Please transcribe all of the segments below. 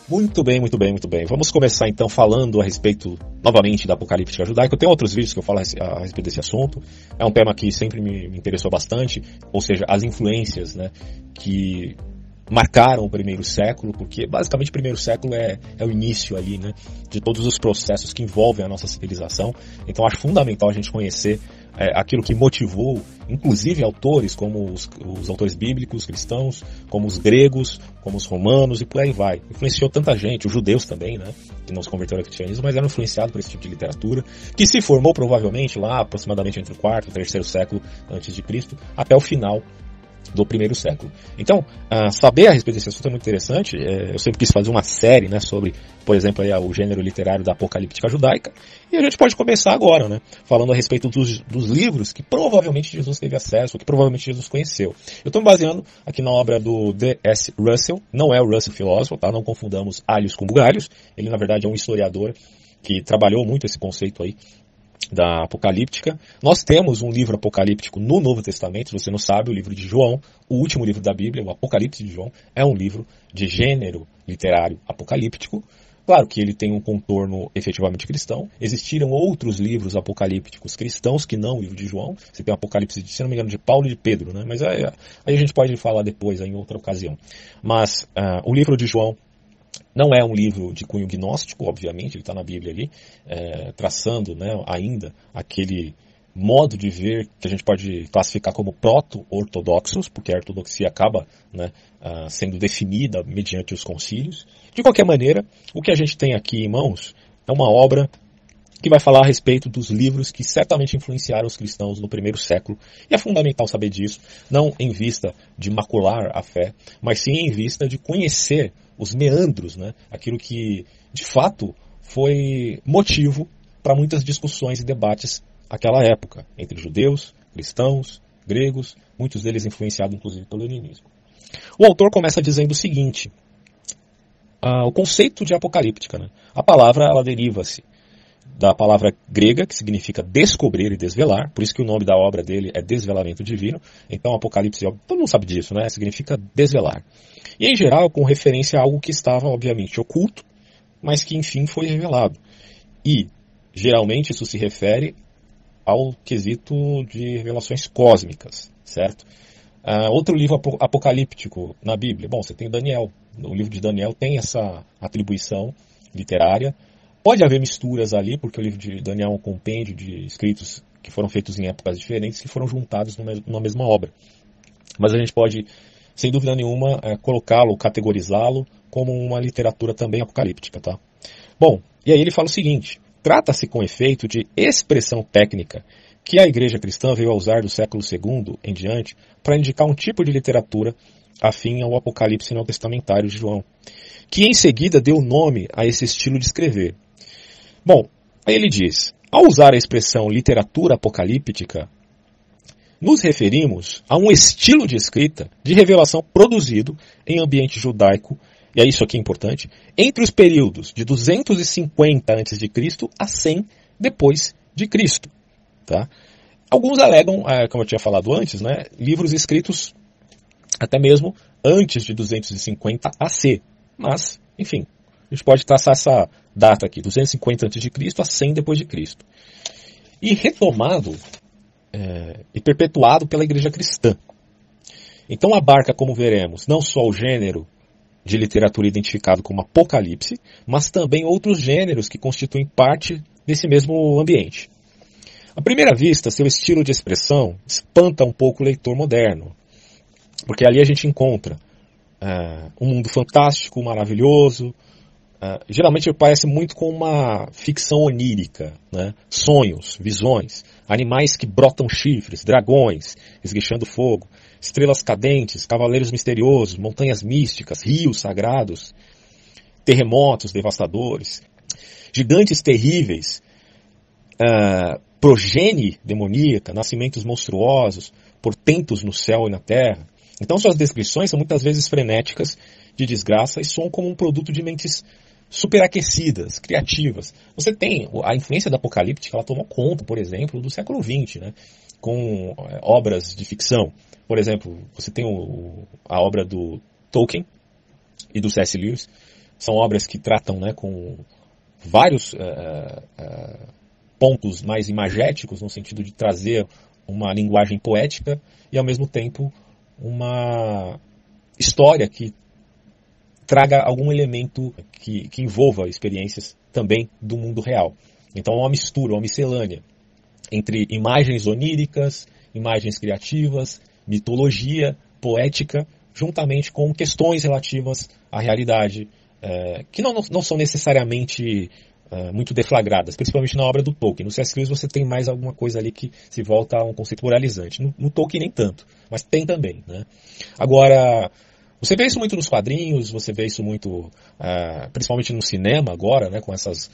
Muito bem, muito bem, muito bem. Vamos começar então falando a respeito, novamente, da apocalíptica judaica. Eu tenho outros vídeos que eu falo a respeito desse assunto. É um tema que sempre me interessou bastante, ou seja, as influências, né, que marcaram o primeiro século, porque basicamente o primeiro século é o início ali, né, de todos os processos que envolvem a nossa civilização. Então acho fundamental a gente conhecer aquilo que motivou, inclusive autores como os autores bíblicos, cristãos, como os gregos, como os romanos e por aí vai. Influenciou tanta gente, os judeus também, né, que não se converteram ao cristianismo, mas eram influenciados por esse tipo de literatura, que se formou provavelmente lá aproximadamente entre o quarto e o terceiro século antes de Cristo, até o final do primeiro século. Então, saber a respeito desse assunto é muito interessante. Eu sempre quis fazer uma série, né, sobre, por exemplo, o gênero literário da apocalíptica judaica, e a gente pode começar agora, né, falando a respeito dos livros que provavelmente Jesus teve acesso, que provavelmente Jesus conheceu. Eu estou me baseando aqui na obra do D.S. Russell, não é o Russell filósofo, tá? Não confundamos alhos com bugalhos. Ele, na verdade, é um historiador que trabalhou muito esse conceito aí da apocalíptica. Nós temos um livro apocalíptico no Novo Testamento, se você não sabe, o livro de João, o último livro da Bíblia, o Apocalipse de João, é um livro de gênero literário apocalíptico. Claro que ele tem um contorno efetivamente cristão. Existiram outros livros apocalípticos cristãos que não o livro de João. Você tem o Apocalipse, se não me engano, de Paulo e de Pedro, né? Mas aí a gente pode falar depois, em outra ocasião. Mas o livro de João não é um livro de cunho gnóstico, obviamente, ele está na Bíblia ali, traçando, né, ainda aquele modo de ver que a gente pode classificar como proto-ortodoxos, porque a ortodoxia acaba, né, sendo definida mediante os concílios. De qualquer maneira, o que a gente tem aqui em mãos é uma obra que vai falar a respeito dos livros que certamente influenciaram os cristãos no primeiro século. E é fundamental saber disso, não em vista de macular a fé, mas sim em vista de conhecer os meandros, né? Aquilo que, de fato, foi motivo para muitas discussões e debates naquela época, entre judeus, cristãos, gregos, muitos deles influenciados, inclusive, pelo helenismo. O autor começa dizendo o seguinte: o conceito de apocalíptica, né? A palavra, ela deriva-se da palavra grega, que significa descobrir e desvelar, por isso que o nome da obra dele é Desvelamento Divino. Então, Apocalipse, todo mundo sabe disso, né? Significa desvelar. E, em geral, com referência a algo que estava, obviamente, oculto, mas que, enfim, foi revelado. E, geralmente, isso se refere ao quesito de revelações cósmicas, certo? Outro livro apocalíptico na Bíblia, bom, você tem Daniel. O livro de Daniel tem essa atribuição literária. Pode haver misturas ali, porque o livro de Daniel é um compêndio de escritos que foram feitos em épocas diferentes, que foram juntados numa mesma obra. Mas a gente pode, sem dúvida nenhuma, colocá-lo, categorizá-lo como uma literatura também apocalíptica, tá? Bom, e aí ele fala o seguinte: trata-se com efeito de expressão técnica que a Igreja Cristã veio a usar do século II em diante para indicar um tipo de literatura afim ao Apocalipse neotestamentário de João, que em seguida deu nome a esse estilo de escrever. Bom, aí ele diz: ao usar a expressão literatura apocalíptica, nos referimos a um estilo de escrita de revelação produzido em ambiente judaico, e é isso aqui importante, entre os períodos de 250 a.C. a 100 depois de Cristo. Tá? Alguns alegam, como eu tinha falado antes, né, livros escritos até mesmo antes de 250 AC. Mas, enfim, a gente pode traçar essa data aqui, 250 a.C. a 100 depois de Cristo. E retomado e perpetuado pela Igreja Cristã. Então abarca, como veremos, não só o gênero de literatura identificado como Apocalipse, mas também outros gêneros que constituem parte desse mesmo ambiente. À primeira vista, seu estilo de expressão espanta um pouco o leitor moderno, porque ali a gente encontra um mundo fantástico, maravilhoso. Geralmente parece muito com uma ficção onírica, né? Sonhos, visões, animais que brotam chifres, dragões, esguichando fogo, estrelas cadentes, cavaleiros misteriosos, montanhas místicas, rios sagrados, terremotos devastadores, gigantes terríveis, progenie demoníaca, nascimentos monstruosos, portentos no céu e na terra. Então suas descrições são muitas vezes frenéticas, de desgraça, e soam como um produto de mentes superaquecidas, criativas. Você tem a influência da apocalíptica, ela tomou conta, por exemplo, do século XX, né, com obras de ficção. Por exemplo, você tem a obra do Tolkien e do C.S. Lewis, São obras que tratam, né, com vários pontos mais imagéticos, no sentido de trazer uma linguagem poética e, ao mesmo tempo, uma história que traga algum elemento que envolva experiências também do mundo real. Então é uma mistura, uma miscelânea entre imagens oníricas, imagens criativas, mitologia, poética, juntamente com questões relativas à realidade, que não são necessariamente muito deflagradas, principalmente na obra do Tolkien. No C.S. Lewis você tem mais alguma coisa ali que se volta a um conceito moralizante. No Tolkien nem tanto, mas tem também, né? Agora, você vê isso muito nos quadrinhos, você vê isso muito, principalmente no cinema agora, né, com essas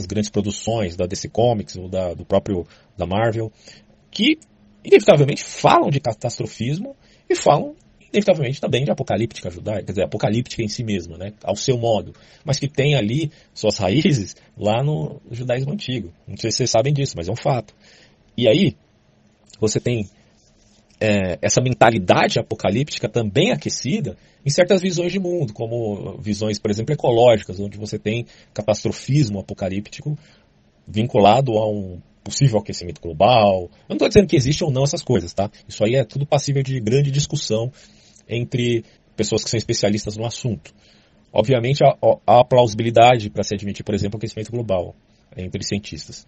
grandes produções da DC Comics ou do próprio da Marvel, que inevitavelmente falam de catastrofismo e falam inevitavelmente também de apocalíptica judaica, quer dizer, apocalíptica em si mesma, né, ao seu modo, mas que tem ali suas raízes lá no judaísmo antigo. Não sei se vocês sabem disso, mas é um fato. E aí, você tem essa mentalidade apocalíptica também aquecida em certas visões de mundo, como visões, por exemplo, ecológicas, onde você tem catastrofismo apocalíptico vinculado a um possível aquecimento global. Eu não estou dizendo que existe ou não essas coisas, tá? Isso aí é tudo passível de grande discussão entre pessoas que são especialistas no assunto. Obviamente, há plausibilidade para se admitir, por exemplo, o aquecimento global entre cientistas.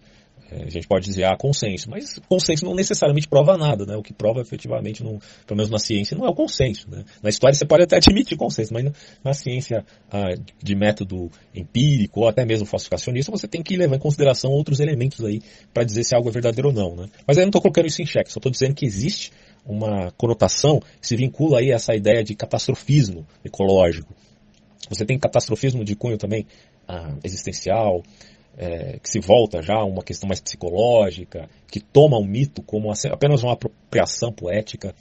A gente pode dizer, consenso, mas consenso não necessariamente prova nada, né? O que prova efetivamente, pelo menos na ciência, não é o consenso, né? Na história você pode até admitir consenso, mas na ciência de método empírico ou até mesmo falsificacionista, você tem que levar em consideração outros elementos aí para dizer se algo é verdadeiro ou não, né? Mas aí eu não estou colocando isso em xeque, só estou dizendo que existe uma conotação que se vincula aí a essa ideia de catastrofismo ecológico. Você tem catastrofismo de cunho também existencial, que se volta já a uma questão mais psicológica, que toma um mito como apenas uma apropriação poética.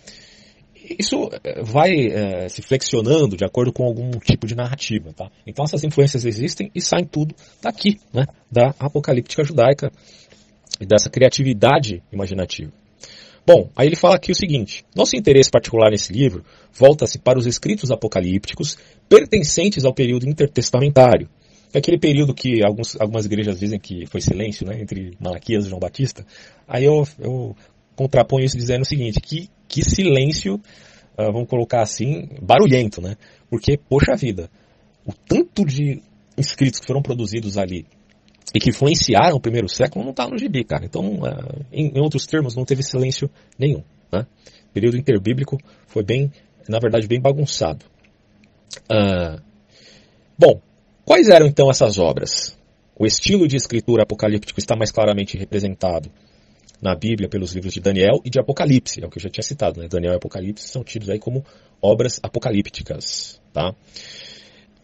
Isso vai se flexionando de acordo com algum tipo de narrativa, tá? Então essas influências existem e saem tudo daqui, né? Da apocalíptica judaica e dessa criatividade imaginativa. Bom, aí ele fala aqui o seguinte: nosso interesse particular nesse livro volta-se para os escritos apocalípticos pertencentes ao período intertestamentário. É aquele período que algumas igrejas dizem que foi silêncio, né, entre Malaquias e João Batista. Aí eu contraponho isso dizendo o seguinte, que silêncio, vamos colocar assim, barulhento, né? Porque, poxa vida, o tanto de escritos que foram produzidos ali e que influenciaram o primeiro século não está no gibi, cara. Então, em outros termos, não teve silêncio nenhum, né? O período interbíblico foi na verdade, bem bagunçado. Bom, quais eram então essas obras? O estilo de escritura apocalíptico está mais claramente representado na Bíblia pelos livros de Daniel e de Apocalipse, é o que eu já tinha citado, né? Daniel e Apocalipse são tidos aí como obras apocalípticas, tá?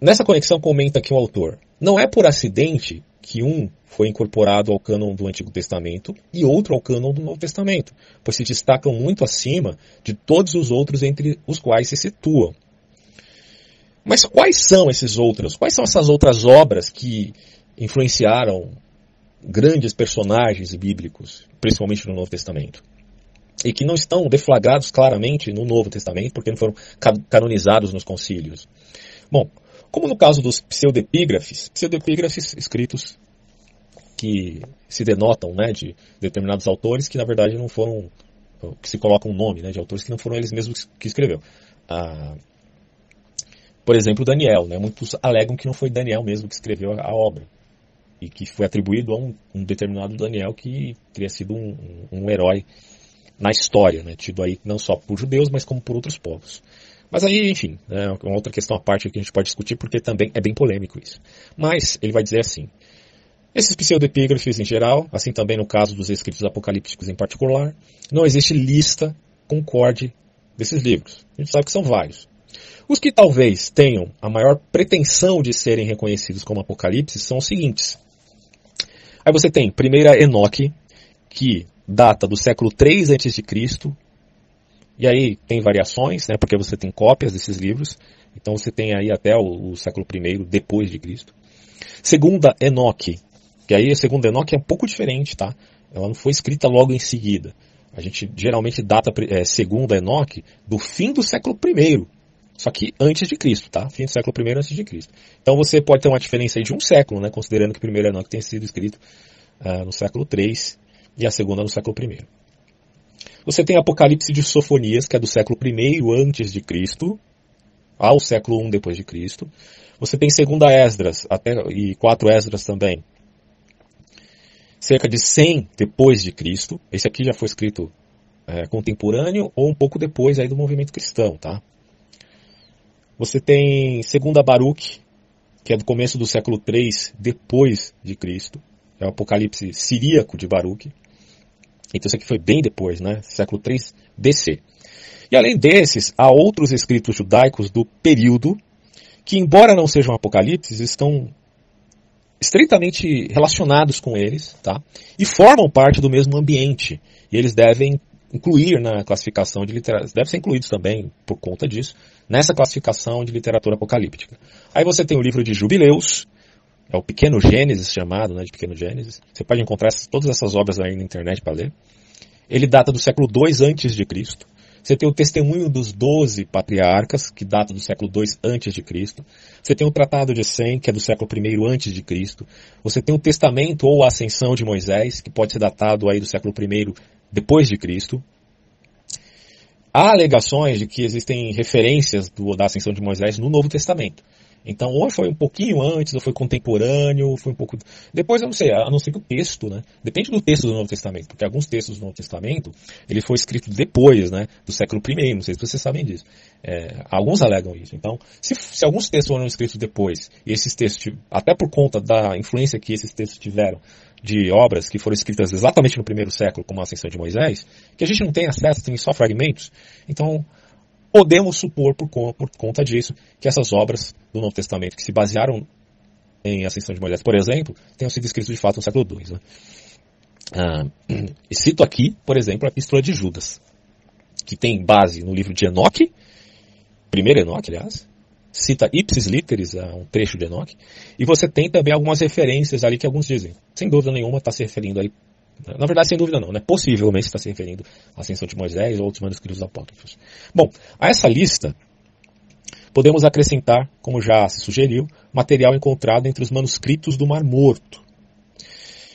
Nessa conexão comenta aqui o autor: não é por acidente que um foi incorporado ao cânon do Antigo Testamento e outro ao cânon do Novo Testamento, pois se destacam muito acima de todos os outros entre os quais se situam. Mas quais são esses outros? Quais são essas outras obras que influenciaram grandes personagens bíblicos, principalmente no Novo Testamento? E que não estão deflagrados claramente no Novo Testamento, porque não foram canonizados nos concílios. Bom, como no caso dos pseudepígrafes escritos que se denotam, né, de determinados autores que na verdade não foram, que se colocam um nome, né, de autores que não foram eles mesmos que escreveu. Por exemplo, Daniel, né? Muitos alegam que não foi Daniel mesmo que escreveu a obra e que foi atribuído a um determinado Daniel que teria sido um herói na história, né? Tido aí não só por judeus, mas como por outros povos. Mas aí, enfim, é uma outra questão à parte que a gente pode discutir, porque também é bem polêmico isso. Mas ele vai dizer assim: esses pseudepígrafes em geral, assim também no caso dos escritos apocalípticos em particular, não existe lista concorde desses livros. A gente sabe que são vários. Os que talvez tenham a maior pretensão de serem reconhecidos como Apocalipse são os seguintes. Aí você tem, primeira, Enoque, que data do século 3 a.C., e aí tem variações, né, porque você tem cópias desses livros, então você tem aí até o século I depois de Cristo. Segunda, Enoque, que aí a segunda Enoque é um pouco diferente, tá? Ela não foi escrita logo em seguida. A gente geralmente data segunda Enoque do fim do século I. Só que antes de Cristo, tá? Fim do século I antes de Cristo. Então você pode ter uma diferença aí de um século, né? Considerando que o primeiro Enoque tenha sido escrito no século III e a segunda no século I. Você tem Apocalipse de Sofonias, que é do século I antes de Cristo, ao século I depois de Cristo. Você tem 2 Esdras e 4 Esdras também, cerca de 100 depois de Cristo. Esse aqui já foi escrito contemporâneo ou um pouco depois aí do movimento cristão, tá? Você tem 2 Baruque, que é do começo do século III depois de Cristo. É o Apocalipse siríaco de Baruque. Então isso aqui foi bem depois, né? Século III DC. E além desses, há outros escritos judaicos do período que, embora não sejam apocalipses, estão estreitamente relacionados com eles, tá? E formam parte do mesmo ambiente. E eles devem incluir na classificação de literatura, devem ser incluídos também, por conta disso, nessa classificação de literatura apocalíptica. Aí você tem o livro de Jubileus, é o Pequeno Gênesis chamado, né, de Pequeno Gênesis. Você pode encontrar todas essas obras aí na internet para ler. Ele data do século II antes de Cristo. Você tem o Testemunho dos 12 Patriarcas, que data do século II antes de Cristo. Você tem o Tratado de Sem, que é do século I antes de Cristo. Você tem o Testamento ou a Ascensão de Moisés, que pode ser datado aí do século I depois de Cristo. Há alegações de que existem referências da Ascensão de Moisés no Novo Testamento. Então, ou foi um pouquinho antes, ou foi contemporâneo, ou foi um pouco... Depois, eu não sei, a não ser que o texto, né? Depende do texto do Novo Testamento, porque alguns textos do Novo Testamento, ele foi escrito depois, né? Do século I, não sei se vocês sabem disso. Alguns alegam isso. Então, se alguns textos foram escritos depois, e esses textos, até por conta da influência que esses textos tiveram de obras que foram escritas exatamente no primeiro século, como a Ascensão de Moisés, que a gente não tem acesso, tem só fragmentos, então... Podemos supor, por conta disso, que essas obras do Novo Testamento, que se basearam em Ascensão de Moisés, por exemplo, tenham sido escritas de fato no século II. Né? E cito aqui, por exemplo, a Epístola de Judas, que tem base no livro de Enoque, primeiro Enoque, aliás, cita ipsis literis, um trecho de Enoque, e você tem também algumas referências ali que alguns dizem, sem dúvida nenhuma, está se referindo aí. Na verdade, sem dúvida não, né? Possivelmente está se referindo à Ascensão de Moisés ou outros manuscritos apócrifos. Bom, a essa lista, podemos acrescentar, como já se sugeriu, material encontrado entre os manuscritos do Mar Morto.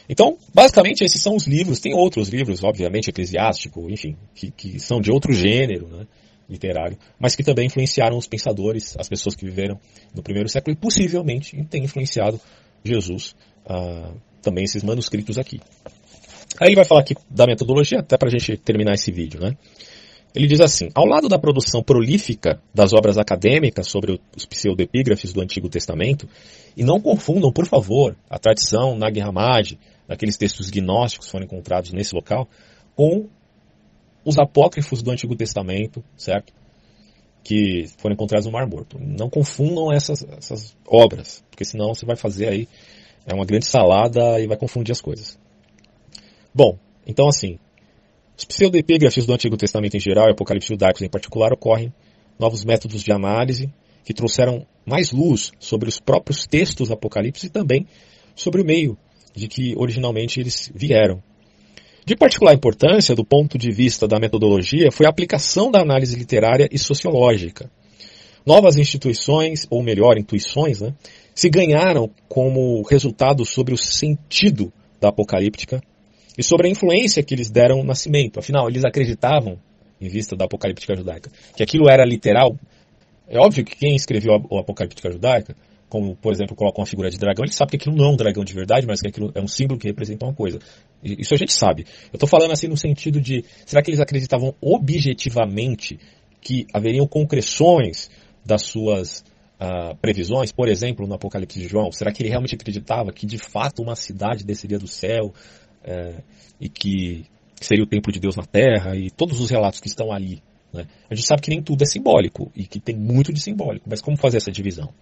Então, basicamente, esses são os livros. Tem outros livros, obviamente, eclesiástico, enfim, que são de outro gênero, né, literário, mas que também influenciaram os pensadores, as pessoas que viveram no primeiro século, e possivelmente têm influenciado Jesus, também esses manuscritos aqui. Aí ele vai falar aqui da metodologia, até para a gente terminar esse vídeo, né? Ele diz assim: ao lado da produção prolífica das obras acadêmicas sobre os pseudepígrafes do Antigo Testamento, e não confundam, por favor, a tradição Nag Hammadi, daqueles textos gnósticos que foram encontrados nesse local, com os apócrifos do Antigo Testamento, certo? Que foram encontrados no Mar Morto. Não confundam essas obras, porque senão você vai fazer aí uma grande salada e vai confundir as coisas. Bom, então assim, os pseudepígrafes do Antigo Testamento em geral e Apocalipse judaicos em particular ocorrem novos métodos de análise que trouxeram mais luz sobre os próprios textos apocalípticos e também sobre o meio de que originalmente eles vieram. De particular importância, do ponto de vista da metodologia, foi a aplicação da análise literária e sociológica. Novas instituições, ou melhor, intuições, né, se ganharam como resultado sobre o sentido da apocalíptica e sobre a influência que eles deram no nascimento. Afinal, eles acreditavam, em vista da apocalíptica judaica, que aquilo era literal. É óbvio que quem escreveu a apocalíptica judaica, como, por exemplo, coloca uma figura de dragão, ele sabe que aquilo não é um dragão de verdade, mas que aquilo é um símbolo que representa uma coisa. Isso a gente sabe. Eu estou falando assim no sentido de, será que eles acreditavam objetivamente que haveriam concreções das suas previsões? Por exemplo, no Apocalipse de João, será que ele realmente acreditava que de fato uma cidade desceria do céu e que seria o templo de Deus na terra e todos os relatos que estão ali, né? A gente sabe que nem tudo é simbólico e que tem muito de simbólico, mas como fazer essa divisão?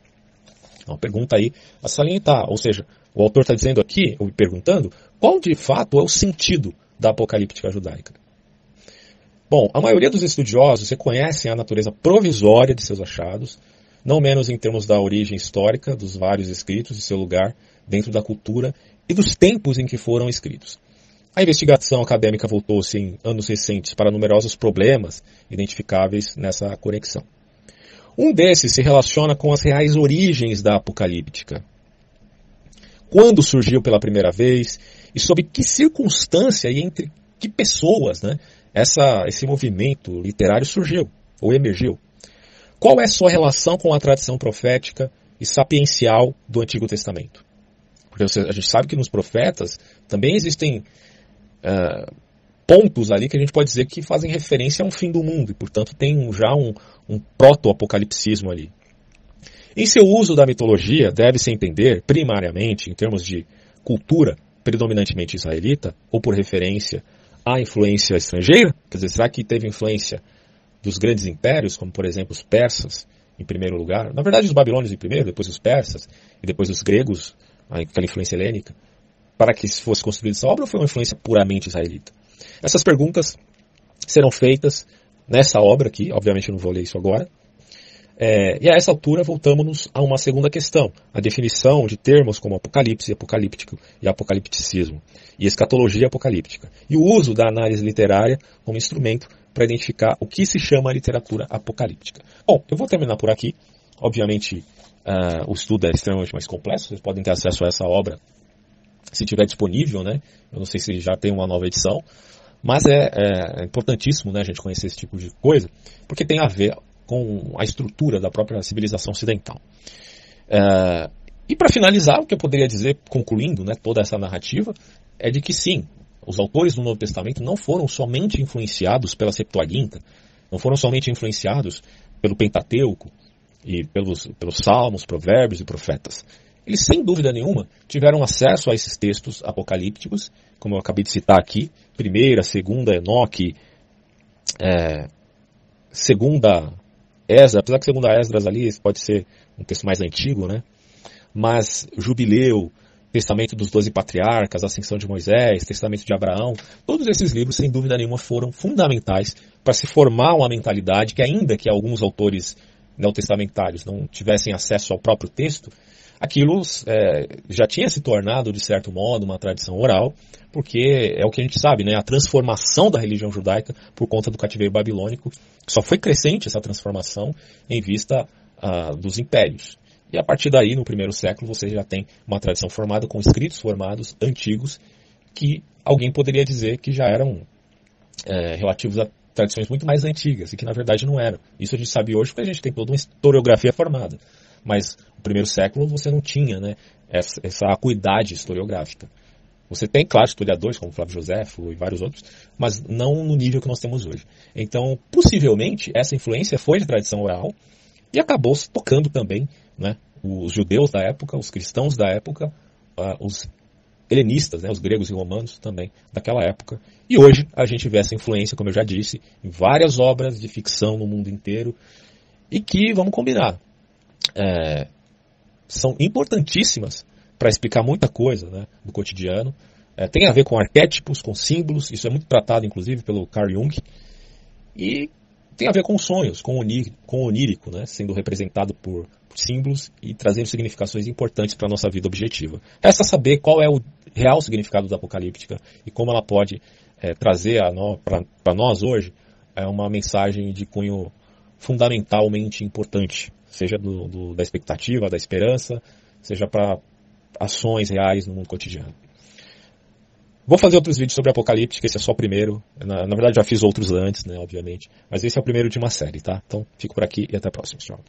Uma pergunta aí a salientar, ou seja, o autor está dizendo aqui, ou perguntando, qual de fato é o sentido da apocalíptica judaica? Bom, a maioria dos estudiosos reconhecem a natureza provisória de seus achados, não menos em termos da origem histórica dos vários escritos e seu lugar dentro da cultura e dos tempos em que foram escritos. A investigação acadêmica voltou-se em anos recentes para numerosos problemas identificáveis nessa conexão. Um desses se relaciona com as reais origens da apocalíptica. Quando surgiu pela primeira vez e sob que circunstância e entre que pessoas, né, esse movimento literário surgiu ou emergiu. Qual é sua relação com a tradição profética e sapiencial do Antigo Testamento? Porque a gente sabe que nos profetas também existem pontos ali que a gente pode dizer que fazem referência a um fim do mundo, e portanto tem já um proto-apocalipsismo ali. Em seu uso da mitologia, deve-se entender, primariamente, em termos de cultura predominantemente israelita, ou por referência à influência estrangeira, quer dizer, será que teve influência dos grandes impérios, como por exemplo os persas, em primeiro lugar? Na verdade os babilônios em primeiro, depois os persas, e depois os gregos, aquela influência helênica, para que se fosse construída essa obra, ou foi uma influência puramente israelita? Essas perguntas serão feitas nessa obra aqui, obviamente eu não vou ler isso agora. E a essa altura voltamos a uma segunda questão, a definição de termos como apocalipse, apocalíptico e apocalipticismo, e escatologia apocalíptica, e o uso da análise literária como instrumento para identificar o que se chama literatura apocalíptica. Bom, eu vou terminar por aqui. Obviamente o estudo é extremamente mais complexo, vocês podem ter acesso a essa obra se estiver disponível, né? Eu não sei se já tem uma nova edição, mas é importantíssimo, né, a gente conhecer esse tipo de coisa, porque tem a ver com a estrutura da própria civilização ocidental. E para finalizar, o que eu poderia dizer, concluindo, né, toda essa narrativa, é de que sim, os autores do Novo Testamento não foram somente influenciados pela Septuaginta, não foram somente influenciados pelo Pentateuco e pelos Salmos, Provérbios e Profetas. Eles, sem dúvida nenhuma, tiveram acesso a esses textos apocalípticos, como eu acabei de citar aqui, primeira, segunda, Enoque, segunda Esdras, apesar que segunda Esdras ali pode ser um texto mais antigo, né? Mas Jubileu, Testamento dos 12 Patriarcas, Ascensão de Moisés, Testamento de Abraão, todos esses livros, sem dúvida nenhuma, foram fundamentais para se formar uma mentalidade que, ainda que alguns autores neotestamentários não tivessem acesso ao próprio texto, aquilo já tinha se tornado, de certo modo, uma tradição oral, porque é o que a gente sabe, né? A transformação da religião judaica por conta do cativeiro babilônico, só foi crescente essa transformação em vista dos impérios. E a partir daí, no primeiro século, você já tem uma tradição formada com escritos formados, antigos, que alguém poderia dizer que já eram relativos a tradições muito mais antigas, e que na verdade não eram. Isso a gente sabe hoje porque a gente tem toda uma historiografia formada. Mas no primeiro século você não tinha, né, essa acuidade historiográfica. Você tem, claro, historiadores como Flávio Joséfo e vários outros, mas não no nível que nós temos hoje. Então, possivelmente, essa influência foi de tradição oral e acabou se tocando também, né, os judeus da época, os cristãos da época, os helenistas, né, os gregos e romanos também daquela época. E hoje a gente vê essa influência, como eu já disse, em várias obras de ficção no mundo inteiro e que, vamos combinar, são importantíssimas para explicar muita coisa, né, do cotidiano. Tem a ver com arquétipos, com símbolos, isso é muito tratado inclusive pelo Carl Jung, e tem a ver com sonhos, com o onírico, né, sendo representado por símbolos e trazendo significações importantes para a nossa vida objetiva. Resta saber qual é o real significado da apocalíptica e como ela pode trazer para nós hoje uma mensagem de cunho fundamentalmente importante, seja da expectativa, da esperança, seja para ações reais no mundo cotidiano. Vou fazer outros vídeos sobre apocalíptica, esse é só o primeiro. Na verdade já fiz outros antes, né, obviamente. Mas esse é o primeiro de uma série, tá? Então fico por aqui e até a próxima. Tchau.